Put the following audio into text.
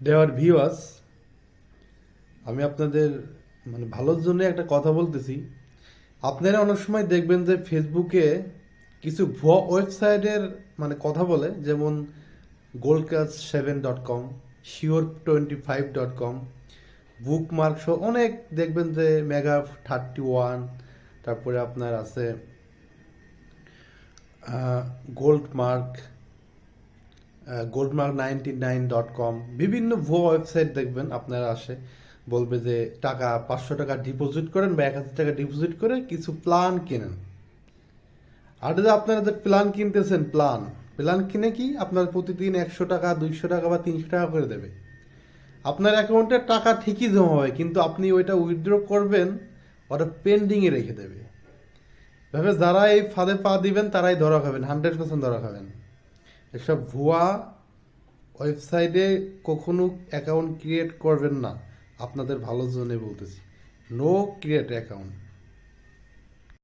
দেওয়ার ভিউয়ার্স, আমি আপনাদের ভালোর জন্য একটা কথা বলতেছি। আপনারা অনেক সময় দেখবেন যে ফেসবুকে কিছু ভুয়া ওয়েবসাইটের কথা বলে, যেমন goldcast7.com, sure25.com, বুকমার্ক সহ অনেক দেখবেন যে মেগা31, তারপরে আপনার আছে গোল্ডমার্ক, goldmark99.com, বিভিন্ন ভুয়া ওয়েবসাইট দেখবেন আপনারা আসে, বলবে যে টাকা 500 টাকা ডিপোজিট করেন বা 1000 টাকা ডিপোজিট করে কিছু প্ল্যান কিনেন। আর যে আপনারা যে প্ল্যান কিনতেছেন, প্ল্যান কিনে কি আপনার প্রতিদিন 100 টাকা, 200 টাকা বা 300 টাকা করে দেবে। আপনার অ্যাকাউন্টে টাকা ঠিকই জমা হবে, কিন্তু আপনি ওইটা উইথড্র করবেন, ওটা পেন্ডিংয়ে রেখে দেবে। এভাবে যারা এই ফাঁদে পা দিবেন তারাই ধরা খাবেন, 100% ধরা খাবেন। এসব ভুয়া ওয়েবসাইটে কখনো অ্যাকাউন্ট ক্রিয়েট করবেন না, আপনাদের ভালোর জন্য বলতেছি। No create account.